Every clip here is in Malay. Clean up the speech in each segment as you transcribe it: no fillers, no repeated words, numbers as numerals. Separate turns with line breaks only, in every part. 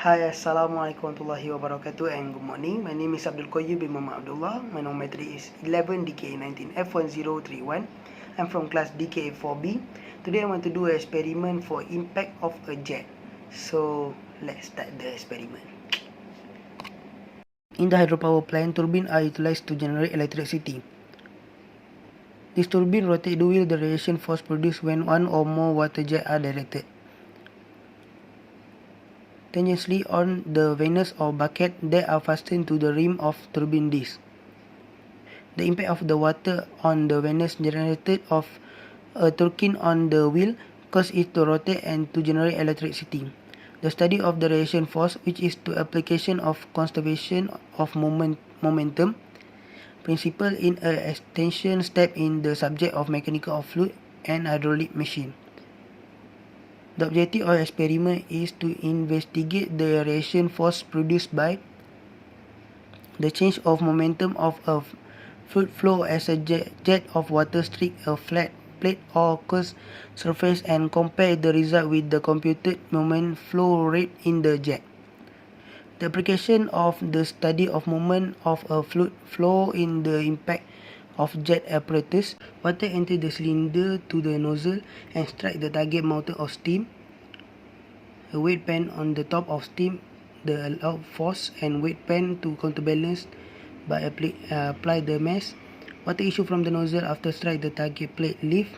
Hi, Assalamualaikum warahmatullahi wabarakatuh and good morning. My name is Abdul Qayyum bin Muhammad Abdullah. My number is 11 DK19 F1031. I'm from class DK4B. Today I want to do an experiment for impact of a jet. So let's start the experiment. In the hydropower plant, turbines are utilized to generate electricity. This turbine rotates the wheel, the radiation force produced when one or more water jets are directed tangentially on the vanes or bucket that are fastened to the rim of turbine disc. The impact of the water on the vanes generated of a turbine on the wheel causes it to rotate and to generate electricity. The study of the radiation force, which is the application of conservation of momentum principle in an extension step in the subject of mechanical of fluid and hydraulic machine. The objective of the experiment is to investigate the radiation force produced by the change of momentum of a fluid flow as a jet of water strikes a flat plate or curved surface and compare the result with the computed moment flow rate in the jet. The application of the study of movement of a fluid flow in the impact of jet apparatus. Water enters the cylinder to the nozzle and strikes the target mountain of steam. A weight pen on the top of steam, the allowed force and weight pen to counterbalance by apply the mass. Water issue from the nozzle after strike the target plate lift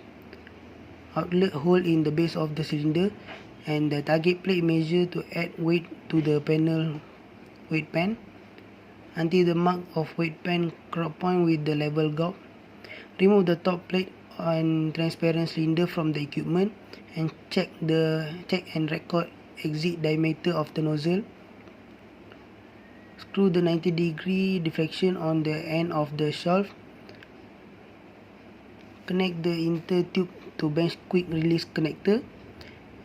outlet hole in the base of the cylinder, and the target plate measure to add weight to the panel weight pen until the mark of weight pen correspond with the level gauge. Remove the top plate and transparent cylinder from the equipment and check and record exit diameter of the nozzle. Screw the 90-degree deflection on the end of the shaft. Connect the inter tube to bench quick release connector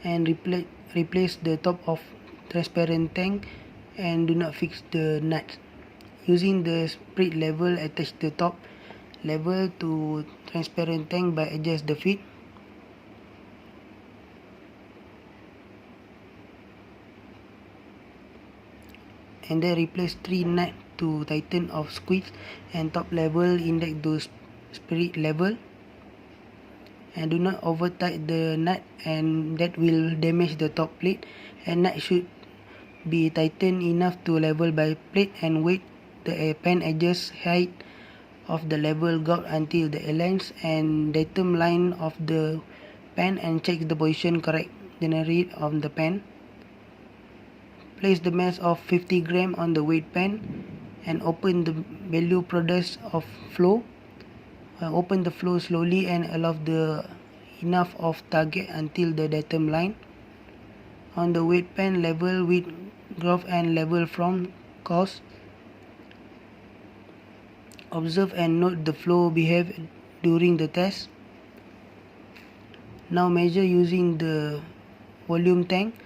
and replace the top of transparent tank and do not fix the nuts. Using the spirit level, attach the top level to transparent tank by adjust the feet. And then replace 3 nuts to tighten of squeeze and top level index to spirit level. And do not over tight the nut, and that will damage the top plate, and nut should be tightened enough to level by plate and weight. The pen adjust height of the level gauge until the aligns and datum line of the pen and check the position correct generate of the pen. Place the mass of 50 gram on the weight pen and open the value products of flow. Open the flow slowly and allow the enough of target until the datum line. On the weight pen, level with graph and level from cause. Observe and note the flow behave during the test. Now measure using the volume tank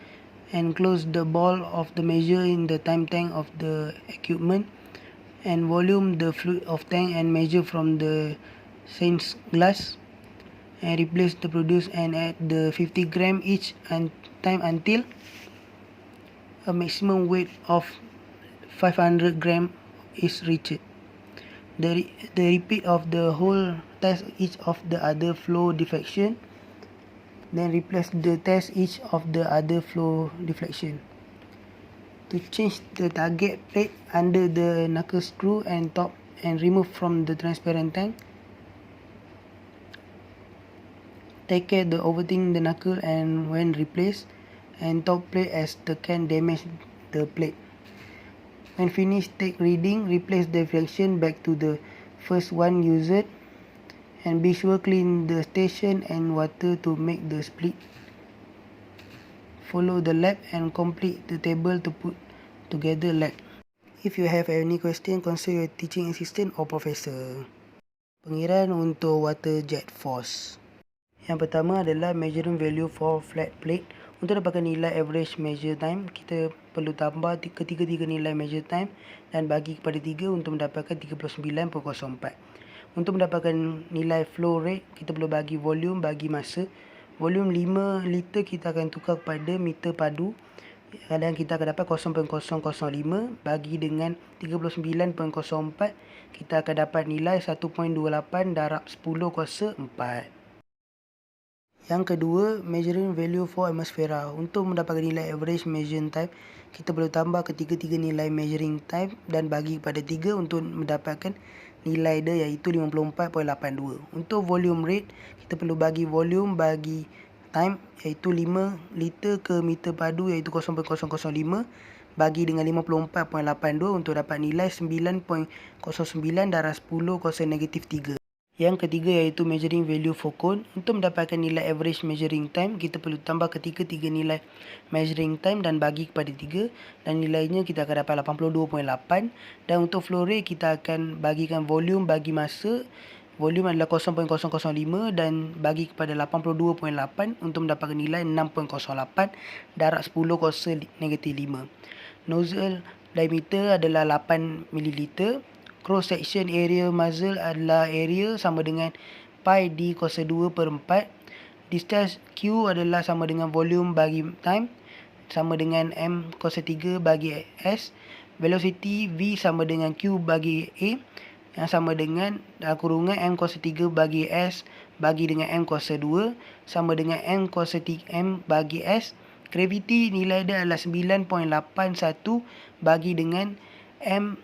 and close the ball of the measure in the time tank of the equipment and volume the fluid of tank and measure from the sense glass and replace the produce and add the 50 gram each and time until a maximum weight of 500 gram is reached. The repeat of the whole test each of the other flow deflection, then replace the test each of the other flow deflection. To change the target plate under the knuckle screw and top and remove from the transparent tank. Take care to overthink the knuckle and when replaced, and top plate as the can damage the plate. When finished, take reading, replace the deflection back to the first one used, and be sure clean the station and water to make the split. Follow the lab and complete the table to put together lab. If you have any question, consult your teaching assistant or professor. Pengiran untuk water jet force. Yang pertama adalah measuring value for flat plate. Untuk dapatkan nilai average measure time, kita perlu tambah ketiga-tiga nilai measure time dan bagi kepada 3 untuk mendapatkan 39.04. Untuk mendapatkan nilai flow rate, kita perlu bagi volume bagi masa. Volume 5 liter kita akan tukar kepada meter padu kadang kita akan dapat 0.005 bagi dengan 39.04, kita akan dapat nilai 1.28 darab 10 kuasa 4. Yang kedua, measuring value for atmosphere. Untuk mendapatkan nilai average measuring time, kita perlu tambah ketiga-tiga nilai measuring time dan bagi kepada 3 untuk mendapatkan nilai dia iaitu 54.82. Untuk volume rate, kita perlu bagi volume bagi time iaitu 5 liter ke meter padu iaitu 0.005 bagi dengan 54.82 untuk dapat nilai 9.09 darab 10 kuasa negatif 3. Yang ketiga iaitu measuring value for cone. Untuk mendapatkan nilai average measuring time, kita perlu tambah ketiga-tiga nilai measuring time dan bagi kepada 3 dan nilainya kita akan dapat 82.8. Dan untuk flow rate, kita akan bagikan volume bagi masa. Volume adalah 0.005 dan bagi kepada 82.8 untuk mendapatkan nilai 6.08 darab 10 kuasa negatif 5. Nozzle diameter adalah 8 ml. Cross section area muzzle adalah area sama dengan pi d kuasa 2 per 4. Discharge Q adalah sama dengan volume bagi time sama dengan M kuasa 3 bagi S. Velocity V sama dengan Q bagi A yang sama dengan kurungan M kuasa 3 bagi S bagi dengan M kuasa 2 sama dengan M kuasa 3 M bagi S. Gravity nilai dia adalah 9.81 bagi dengan M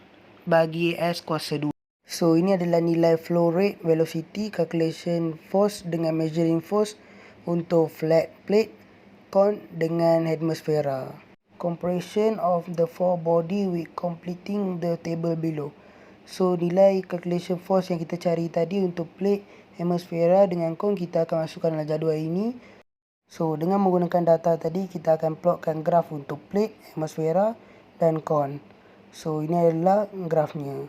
bagi S kuasa 2. So ini adalah nilai flow rate, velocity, calculation force dengan measuring force untuk flat plate, cone dengan atmosphere. Comparison of the four body with completing the table below. So nilai calculation force yang kita cari tadi untuk plate, atmosphere dengan cone kita akan masukkan dalam jadual ini. So dengan menggunakan data tadi kita akan plotkan graf untuk plate, atmosphere dan cone. So ini adalah grafnya.